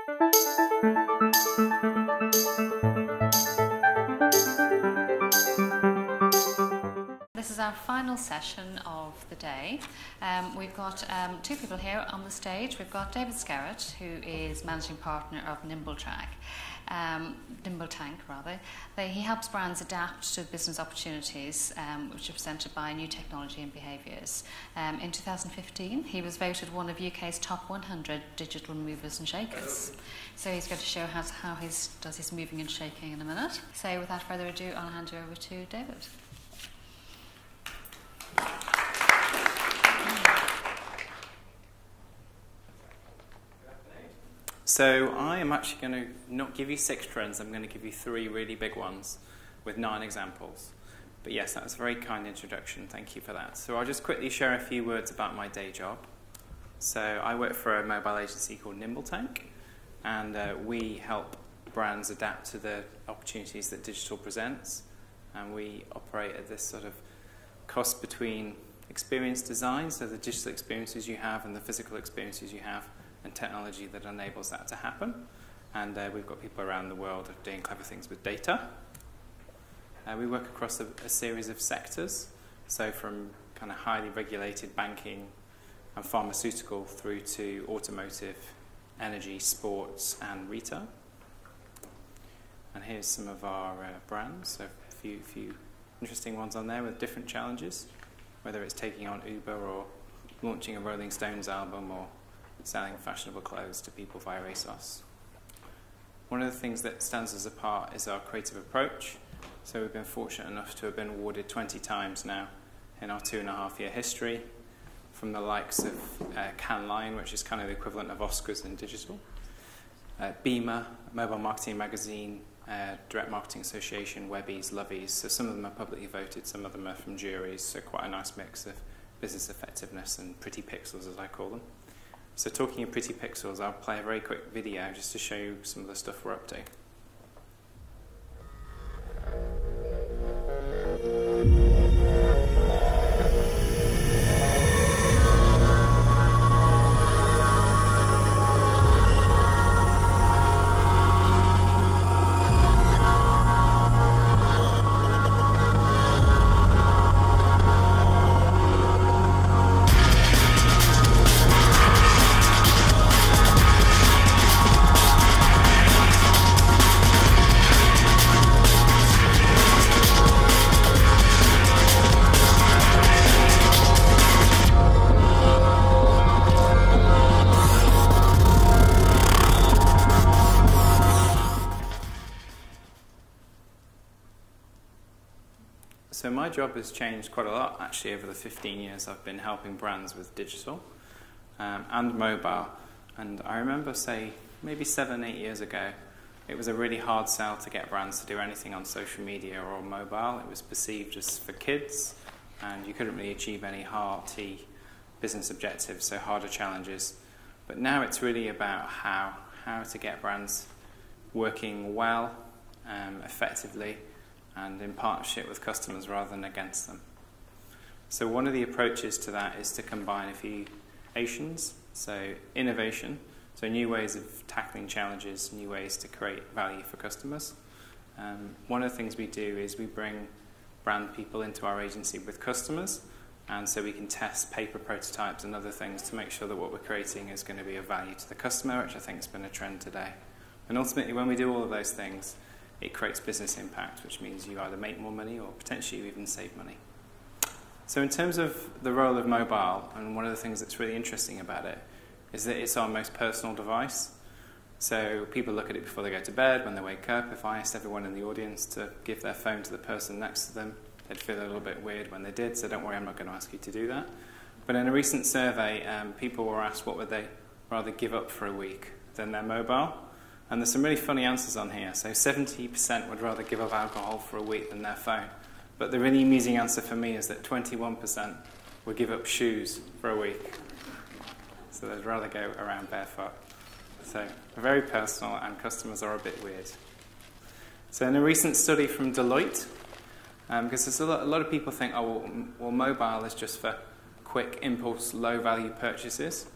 This is our final session of the day. We've got two people here on the stage. We've got David Skerrett, who is Managing Partner of Nimbletank. He helps brands adapt to business opportunities which are presented by new technology and behaviours. In 2015, he was voted one of UK's top 100 digital movers and shakers. So he's going to show how he does his moving and shaking in a minute. So without further ado, I'll hand you over to David. So I am actually going to not give you 6 trends, I'm going to give you 3 really big ones with 9 examples. But yes, that was a very kind introduction, thank you for that. So I'll just quickly share a few words about my day job. So I work for a mobile agency called Nimbletank, and we help brands adapt to the opportunities that digital presents. And we operate at this sort of cost between experience design, so the digital experiences you have and the physical experiences you have, and technology that enables that to happen. And we've got people around the world doing clever things with data. We work across a series of sectors, so from kind of highly regulated banking and pharmaceutical through to automotive, energy, sports, and retail. And here's some of our brands, so a few interesting ones on there with different challenges, whether it's taking on Uber or launching a Rolling Stones album or selling fashionable clothes to people via ASOS. One of the things that stands us apart is our creative approach. So we've been fortunate enough to have been awarded 20 times now in our 2.5-year history from the likes of Cannes Lion, which is kind of the equivalent of Oscars in digital, Beamer, Mobile Marketing Magazine, Direct Marketing Association, Webbies, Lovies. So some of them are publicly voted, some of them are from juries, so quite a nice mix of business effectiveness and pretty pixels, as I call them. So talking of pretty pixels, I'll play a very quick video just to show you some of the stuff we're up to. So my job has changed quite a lot actually over the 15 years I've been helping brands with digital and mobile. And I remember, say, maybe 7-8 years ago, it was a really hard sell to get brands to do anything on social media or mobile. It was perceived as for kids, and you couldn't really achieve any hearty business objectives, so harder challenges. But now it's really about how to get brands working well, effectively, and in partnership with customers rather than against them. So one of the approaches to that is to combine a few Asians, so innovation, so new ways of tackling challenges, new ways to create value for customers. One of the things we do is we bring brand people into our agency with customers, and so we can test paper prototypes and other things to make sure that what we're creating is going to be of value to the customer, which I think has been a trend today. And ultimately, when we do all of those things, it creates business impact, which means you either make more money or potentially you even save money. So in terms of the role of mobile, and one of the things that's really interesting about it is that it's our most personal device. So people look at it before they go to bed, when they wake up. If I asked everyone in the audience to give their phone to the person next to them, they'd feel a little bit weird when they did, so don't worry, I'm not going to ask you to do that. But in a recent survey, people were asked what would they rather give up for a week than their mobile. And there's some really funny answers on here. So 70% would rather give up alcohol for a week than their phone. But the really amusing answer for me is that 21% would give up shoes for a week. So they'd rather go around barefoot. So very personal, and customers are a bit weird. So in a recent study from Deloitte, because there's a lot of people think, oh, well, mobile is just for quick impulse, low-value purchases.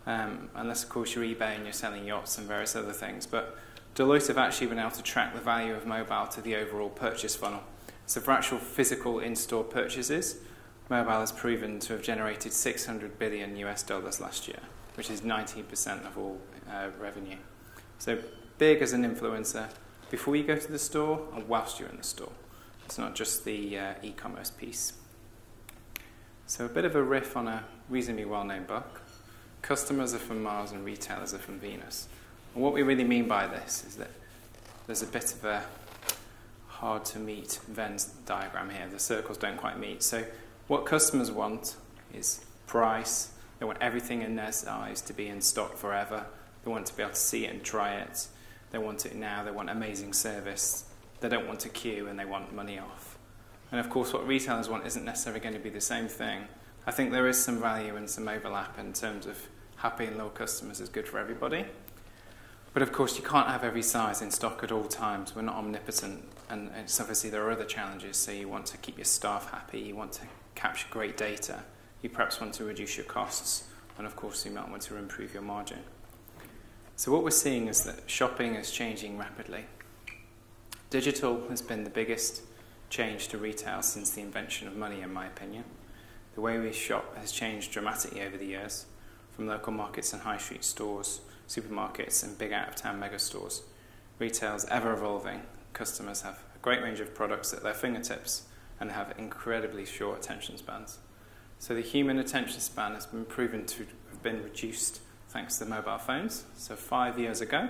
unless of course you're eBay and you're selling yachts and various other things. But Deloitte have actually been able to track the value of mobile to the overall purchase funnel. So for actual physical in-store purchases, mobile has proven to have generated $600 billion last year, which is 19% of all revenue. So big as an influencer before you go to the store and whilst you're in the store. It's not just the e-commerce piece. So a bit of a riff on a reasonably well-known book. Customers are from Mars and retailers are from Venus. And what we really mean by this is that there's a bit of a hard-to-meet Venn diagram here. The circles don't quite meet. So what customers want is price. They want everything in their size to be in stock forever. They want to be able to see it and try it. They want it now. They want amazing service. They don't want to queue, and they want money off. And of course, what retailers want isn't necessarily going to be the same thing. I think there is some value and some overlap in terms of happy and loyal customers is good for everybody. But of course, you can't have every size in stock at all times. We're not omnipotent, and it's obviously there are other challenges. So you want to keep your staff happy. You want to capture great data. You perhaps want to reduce your costs, and of course, you might want to improve your margin. So what we're seeing is that shopping is changing rapidly. Digital has been the biggest change to retail since the invention of money, in my opinion. The way we shop has changed dramatically over the years, from local markets and high street stores, supermarkets and big out-of-town mega stores. Retail is ever evolving. Customers have a great range of products at their fingertips and have incredibly short attention spans. So the human attention span has been proven to have been reduced thanks to mobile phones. So 5 years ago,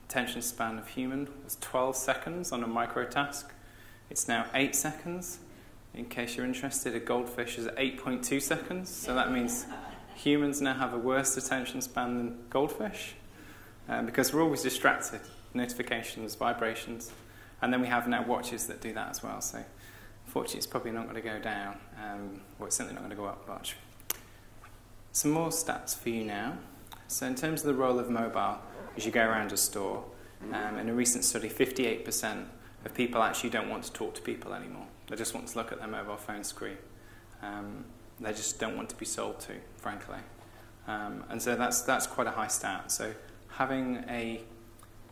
attention span of human was 12 seconds on a micro task. It's now 8 seconds. In case you're interested, a goldfish is at 8.2 seconds. So that means humans now have a worse attention span than goldfish because we're always distracted. Notifications, vibrations. And then we have now watches that do that as well. So unfortunately, it's probably not going to go down. Or it's certainly not going to go up much. Some more stats for you now. So in terms of the role of mobile as you go around a store, in a recent study, 58% of people actually don't want to talk to people anymore. They just want to look at their mobile phone screen. They just don't want to be sold to, frankly. And so that's quite a high stat. So having a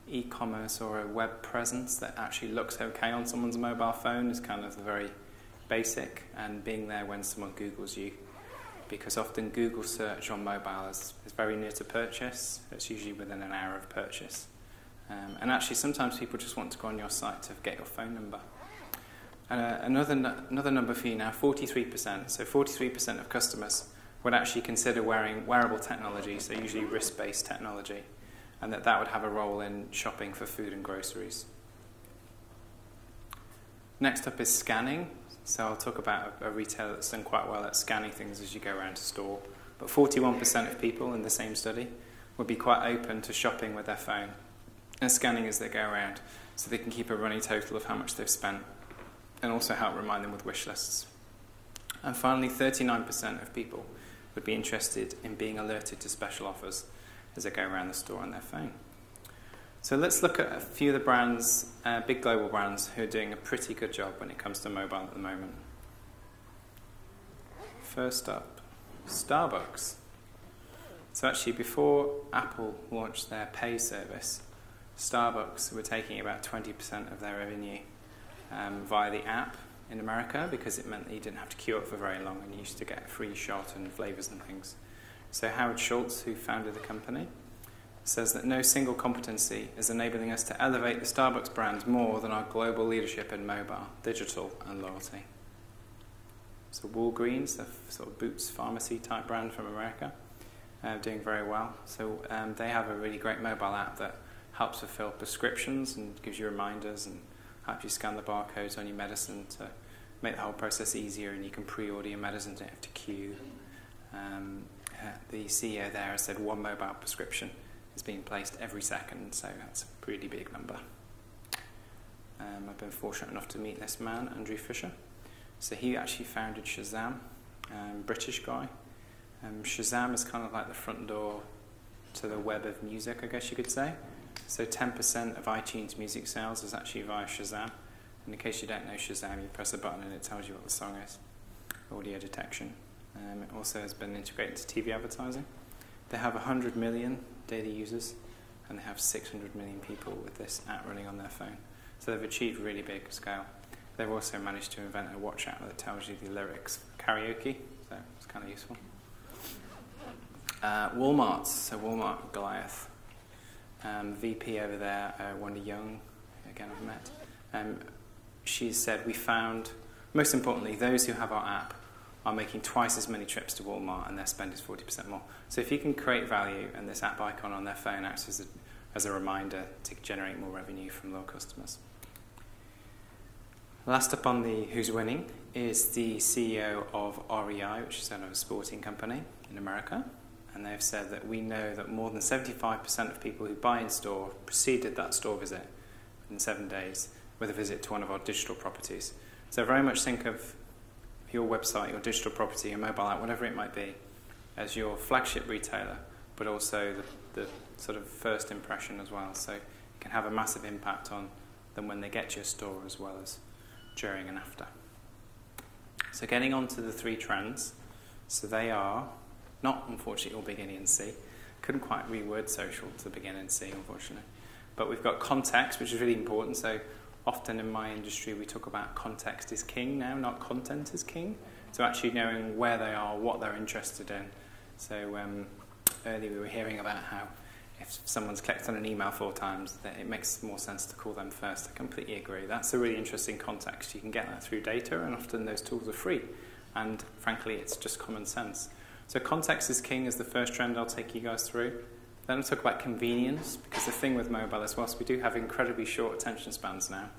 e-commerce or a web presence that actually looks okay on someone's mobile phone is kind of the very basic, and being there when someone Googles you. Because often Google search on mobile is very near to purchase. It's usually within an hour of purchase. And actually, sometimes people just want to go on your site to get your phone number. And another number for you now, 43%. So 43% of customers would actually consider wearing wearable technology, so usually wrist-based technology, and that would have a role in shopping for food and groceries. Next up is scanning. So I'll talk about a retailer that's done quite well at scanning things as you go around a store. But 41% of people in the same study would be quite open to shopping with their phone and scanning as they go around, so they can keep a running total of how much they've spent and also help remind them with wish lists. And finally, 39% of people would be interested in being alerted to special offers as they go around the store on their phone. So let's look at a few of the brands, big global brands, who are doing a pretty good job when it comes to mobile at the moment. First up, Starbucks. So actually, before Apple launched their pay service, Starbucks were taking about 20% of their revenue via the app in America, because it meant that you didn't have to queue up for very long and you used to get a free shot and flavors and things. So Howard Schultz, who founded the company, says that no single competency is enabling us to elevate the Starbucks brand more than our global leadership in mobile, digital, and loyalty. So Walgreens, a sort of Boots pharmacy type brand from America, doing very well. So they have a really great mobile app that helps fulfill prescriptions and gives you reminders and helps you scan the barcodes on your medicine to make the whole process easier, and you can pre-order your medicine, don't have to queue. The CEO there has said one mobile prescription is being placed every second, so that's a pretty big number. I've been fortunate enough to meet this man, Andrew Fisher. So he actually founded Shazam, British guy. Shazam is kind of like the front door to the web of music, I guess you could say. So 10% of iTunes music sales is actually via Shazam. And in case you don't know Shazam, you press a button and it tells you what the song is. Audio detection. It also has been integrated into TV advertising. They have 100 million daily users, and they have 600 million people with this app running on their phone. So they've achieved really big scale. They've also managed to invent a watch app that tells you the lyrics for karaoke, so it's kind of useful. Walmart, so Walmart Goliath. VP over there, Wanda Young, again I've met. She said, we found, most importantly, those who have our app are making twice as many trips to Walmart and their spend is 40% more. So if you can create value and this app icon on their phone acts as a reminder to generate more revenue from loyal customers. Last up on the who's winning is the CEO of REI, which is a sporting company in America. And they've said that we know that more than 75% of people who buy in store preceded that store visit in 7 days with a visit to one of our digital properties. So very much think of your website, your digital property, your mobile app, whatever it might be, as your flagship retailer, but also the sort of first impression as well. So it can have a massive impact on them when they get to your store as well as during and after. So getting on to the 3 trends. So they are not, unfortunately, all beginning in C. Couldn't quite reword social to begin in C, unfortunately. But we've got context, which is really important. So often in my industry, we talk about context is king now, not content is king. So actually knowing where they are, what they're interested in. So earlier we were hearing about how if someone's clicked on an email 4 times, that it makes more sense to call them first. I completely agree. That's a really interesting context. You can get that through data, and often those tools are free. And frankly, it's just common sense. So context is king is the first trend I'll take you guys through. Then I'll talk about convenience, because the thing with mobile is whilst we do have incredibly short attention spans now,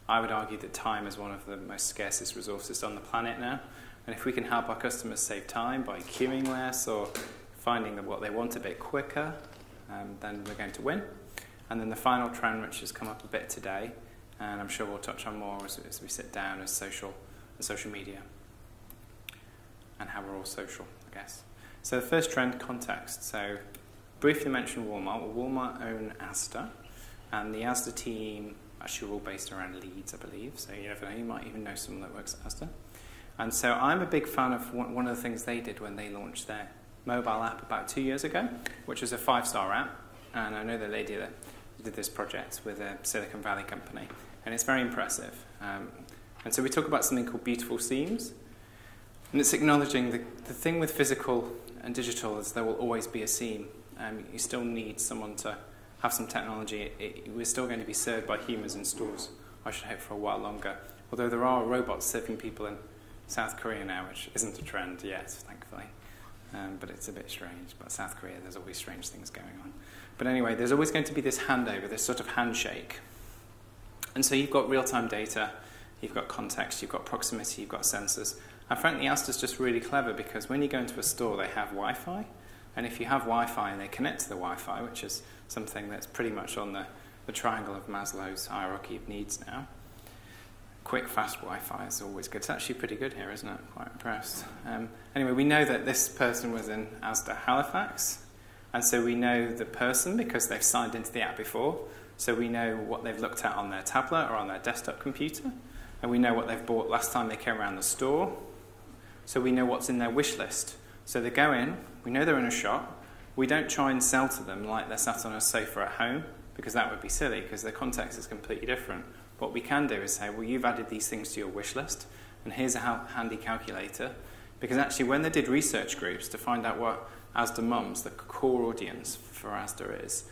I would argue that time is one of the most scarcest resources on the planet now. And if we can help our customers save time by queuing less or finding what they want a bit quicker, then we're going to win. And then the final trend, which has come up a bit today, and I'm sure we'll touch on more as we sit down, is social media and how we're all social, I guess. So the first trend, context. So briefly mention Walmart. Well, Walmart own Asda, and the Asda team actually are all based around Leeds, I believe. So you never know, you might even know someone that works at Asda. And so I'm a big fan of one of the things they did when they launched their mobile app about 2 years ago, which was a 5-star app. And I know the lady that did this project with a Silicon Valley company, and it's very impressive. And so we talk about something called beautiful seams, and it's acknowledging the thing with physical and digital is there will always be a seam. You still need someone to have some technology. We're still going to be served by humans in stores, I should hope, for a while longer. Although there are robots serving people in South Korea now, which isn't a trend yet, thankfully. But it's a bit strange. But South Korea, there's always strange things going on. But anyway, there's always going to be this handover, this sort of handshake. And so you've got real-time data, you've got context, you've got proximity, you've got sensors. And frankly, Asda's just really clever because when you go into a store, they have Wi-Fi. And if you have Wi-Fi and they connect to the Wi-Fi, which is something that's pretty much on the triangle of Maslow's hierarchy of needs now, quick, fast Wi-Fi is always good. It's actually pretty good here, isn't it? Quite impressed. Anyway, we know that this person was in Asda Halifax, and so we know the person because they've signed into the app before, so we know what they've looked at on their tablet or on their desktop computer, and we know what they've bought last time they came around the store, so we know what's in their wish list. So they go in, we know they're in a shop, we don't try and sell to them like they're sat on a sofa at home, because that would be silly, because the context is completely different. What we can do is say, well, you've added these things to your wish list, and here's a handy calculator. Because actually, when they did research groups to find out what Asda mums, the core audience for Asda is,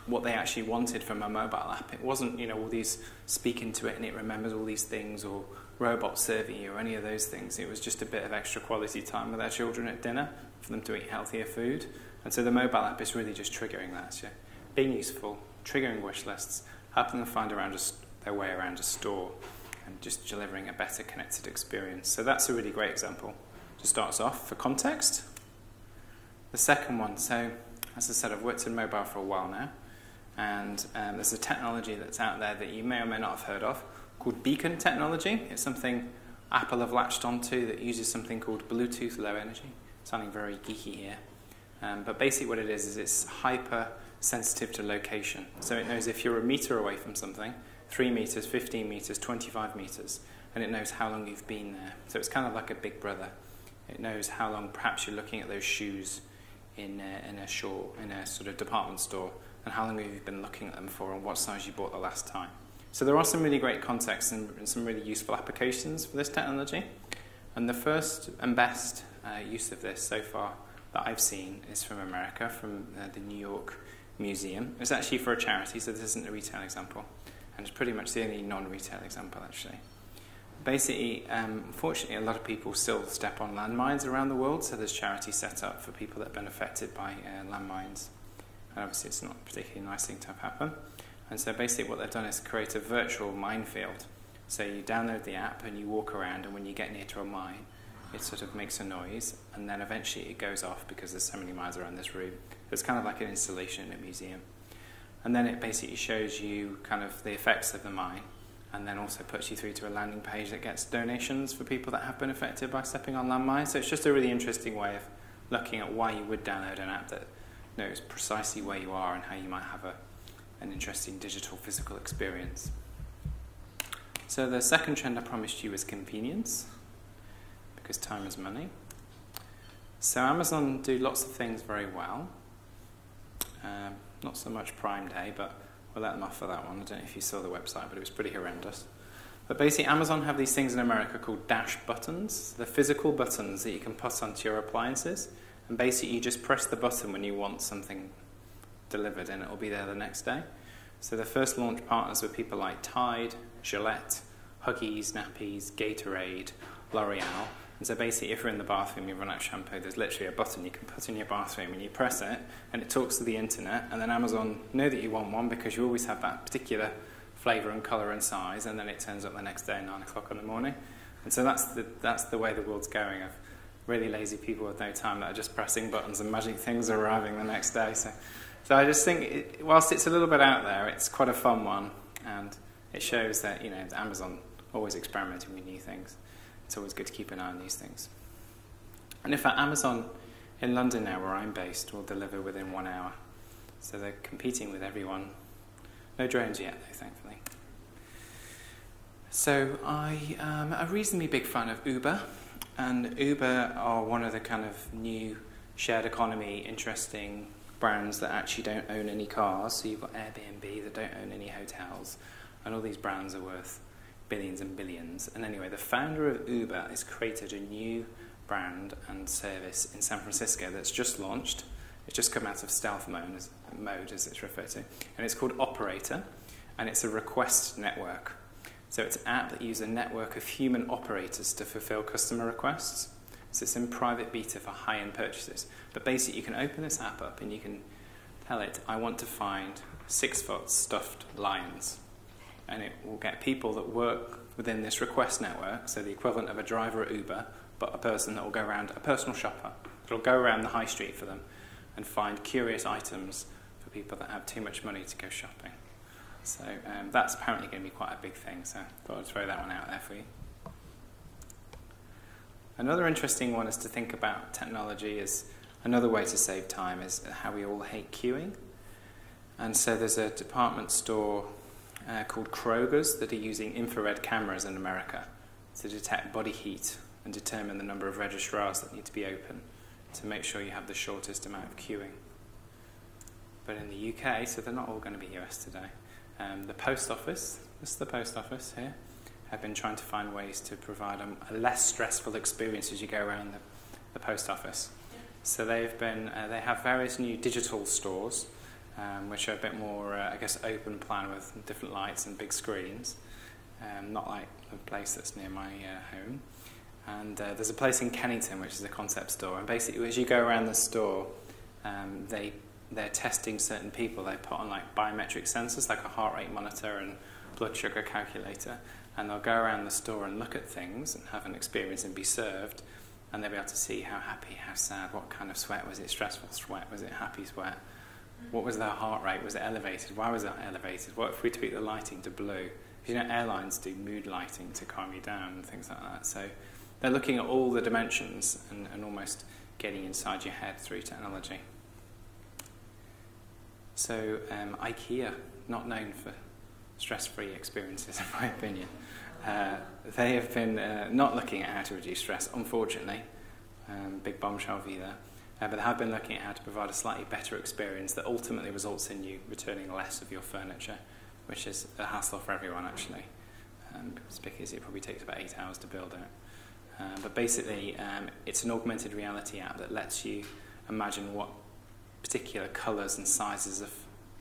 what they actually wanted from a mobile app, it wasn't, all these speak into it and it remembers all these things, or robots serving you, or any of those things. It was just a bit of extra quality time with their children at dinner for them to eat healthier food. And so the mobile app is really just triggering that. So being useful, triggering wish lists, helping them find their way around a store, and just delivering a better connected experience. So that's a really great example to start us off for context. The second one, so as I said, I've worked in mobile for a while now, and there's a technology that's out there that you may or may not have heard of called beacon technology. It's something Apple have latched onto that uses something called Bluetooth Low Energy. Sounding very geeky here. But basically what it is it's hyper sensitive to location. So it knows if you're a meter away from something, 3 meters, 15 meters, 25 meters, and it knows how long you've been there. So it's kind of like a big brother. It knows how long perhaps you're looking at those shoes in a sort of department store, and how long have you been looking at them for, and what size you bought the last time. So there are some really great contexts and some really useful applications for this technology. And the first and best use of this so far that I've seen is from America, from the New York Museum. It's actually for a charity, so this isn't a retail example. And it's pretty much the only non-retail example, actually. Basically, unfortunately, a lot of people still step on landmines around the world, so there's charities set up for people that have been affected by landmines. And obviously, it's not a particularly nice thing to have happen. And so basically what they've done is create a virtual minefield. So you download the app and you walk around, and when you get near to a mine, it sort of makes a noise, and then eventually it goes off because there's so many mines around this room. It's kind of like an installation in a museum. And then it basically shows you kind of the effects of the mine, and then also puts you through to a landing page that gets donations for people that have been affected by stepping on landmines. So it's just a really interesting way of looking at why you would download an app that knows precisely where you are and how you might have an interesting digital physical experience. So the second trend I promised you was convenience, because time is money. So Amazon do lots of things very well. Not so much Prime Day, but we'll let them off for that one. I don't know if you saw the website, but it was pretty horrendous. But basically, Amazon have these things in America called dash buttons. They're physical buttons that you can put onto your appliances. And basically, you just press the button when you want something delivered, and it'll be there the next day. So the first launch partners were people like Tide, Gillette, Huggies, Nappies, Gatorade, L'Oreal. And so basically, if you're in the bathroom, you run out of shampoo, there's literally a button you can put in your bathroom, and you press it, and it talks to the internet, and then Amazon know that you want one because you always have that particular flavour and colour and size, and then it turns up the next day at 9 o'clock in the morning. And so that's the way the world's going, of really lazy people with no time that are just pressing buttons and magic things are arriving the next day. So I just think, whilst it's a little bit out there, it's quite a fun one, and it shows that, Amazon always experimenting with new things. It's always good to keep an eye on these things. And in fact, Amazon in London now, where I'm based, will deliver within 1 hour. So they're competing with everyone. No drones yet, though, thankfully. So I am a reasonably big fan of Uber. And Uber are one of the kind of new shared economy, interesting brands that actually don't own any cars. So you've got Airbnb that don't own any hotels. And all these brands are worth billions and billions. And anyway, the founder of Uber has created a new brand and service in San Francisco that's just launched. It's just come out of stealth mode, as it's referred to. And it's called Operator, and it's a request network. So it's an app that uses a network of human operators to fulfill customer requests. So it's in private beta for high-end purchases. But basically, you can open this app up and you can tell it, I want to find 6-foot stuffed lions. And it will get people that work within this request network, so the equivalent of a driver at Uber, but a person that will go around, a personal shopper, that will go around the high street for them and find curious items for people that have too much money to go shopping. So that's apparently going to be quite a big thing, so I thought I'd throw that one out there for you. Another interesting one is to think about technology as another way to save time is how we all hate queuing. And so there's a department store called Kroger's that are using infrared cameras in America to detect body heat and determine the number of registrars that need to be open to make sure you have the shortest amount of queuing. But in the UK, so they're not all going to be US today, the post office, this is the post office here, have been trying to find ways to provide a less stressful experience as you go around the post office. So they have various new digital stores, which are a bit more, open plan with different lights and big screens, not like the place that's near my home. And there's a place in Kennington, which is a concept store. And basically, as you go around the store, they're testing certain people. They put on like biometric sensors, like a heart rate monitor and blood sugar calculator. And they'll go around the store and look at things and have an experience and be served. And they'll be able to see how happy, how sad, what kind of sweat. Was it stressful sweat? Was it happy sweat? What was their heart rate? Was it elevated? Why was it elevated? What if we tweak the lighting to blue? Because airlines do mood lighting to calm you down and things like that. So they're looking at all the dimensions and almost getting inside your head through technology. So IKEA, not known for stress-free experiences, in my opinion. They have been not looking at how to reduce stress, unfortunately. Big bombshell view there. but they have been looking at how to provide a slightly better experience that ultimately results in you returning less of your furniture, which is a hassle for everyone actually, because it probably takes about 8 hours to build it. But basically, it's an augmented reality app that lets you imagine what particular colours and sizes of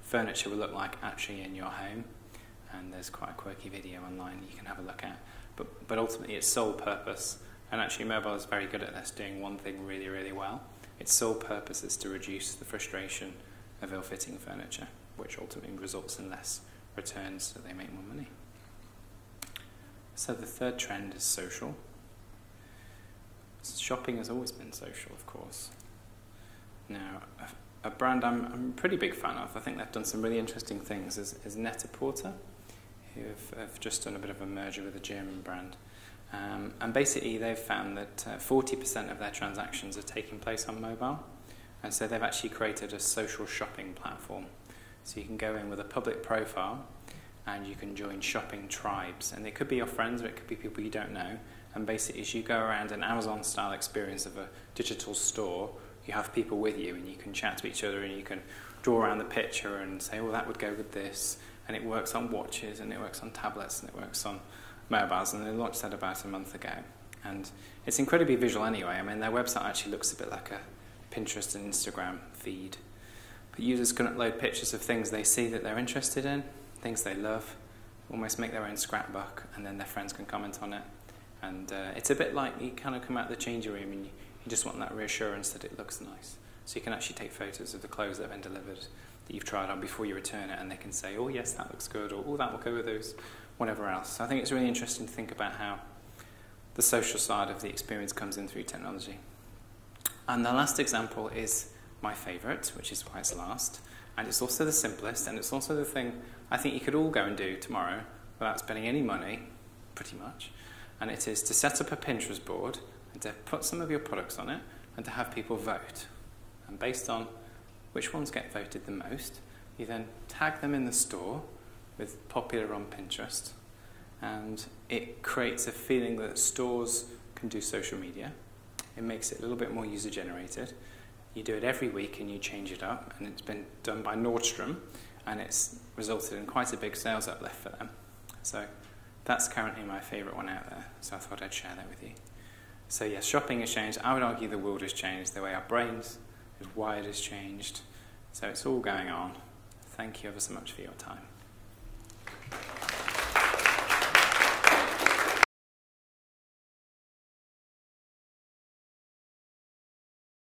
furniture will look like actually in your home. And there's quite a quirky video online you can have a look at. But ultimately, its sole purpose, and actually mobile is very good at this, doing one thing really, really well. Its sole purpose is to reduce the frustration of ill-fitting furniture, which ultimately results in less returns so they make more money. So the third trend is social. Shopping has always been social, of course. Now, a brand I'm a pretty big fan of, I think they've done some really interesting things, is Net-a-Porter, who have just done a bit of a merger with a German brand. And basically they've found that 40% of their transactions are taking place on mobile, and so they've actually created a social shopping platform. So you can go in with a public profile and you can join shopping tribes, and it could be your friends or it could be people you don't know, and basically as you go around an Amazon style experience of a digital store, you have people with you and you can chat to each other and you can draw around the picture and say, well, that would go with this, and it works on watches and it works on tablets and it works on mobiles, and they launched that about a month ago. And it's incredibly visual anyway. I mean, their website actually looks a bit like a Pinterest and Instagram feed. But users can upload pictures of things they see that they're interested in, things they love, almost make their own scrapbook, and then their friends can comment on it. And it's a bit like you kind of come out of the changing room and you just want that reassurance that it looks nice. So you can actually take photos of the clothes that have been delivered that you've tried on before you return it, and they can say, oh yes, that looks good, or oh, that will go with those, whatever else. So I think it's really interesting to think about how the social side of the experience comes in through technology. And the last example is my favourite, which is why it's last, and it's also the simplest, and it's also the thing I think you could all go and do tomorrow without spending any money, pretty much, and it is to set up a Pinterest board and to put some of your products on it and to have people vote. And based on which ones get voted the most, you then tag them in the store with popular on Pinterest, and it creates a feeling that stores can do social media. It makes it a little bit more user-generated. You do it every week and you change it up, and it's been done by Nordstrom, and it's resulted in quite a big sales uplift for them. So that's currently my favourite one out there, so I thought I'd share that with you. So yes, shopping has changed. I would argue the world has changed. The way our brains are wired has changed. So it's all going on. Thank you ever so much for your time.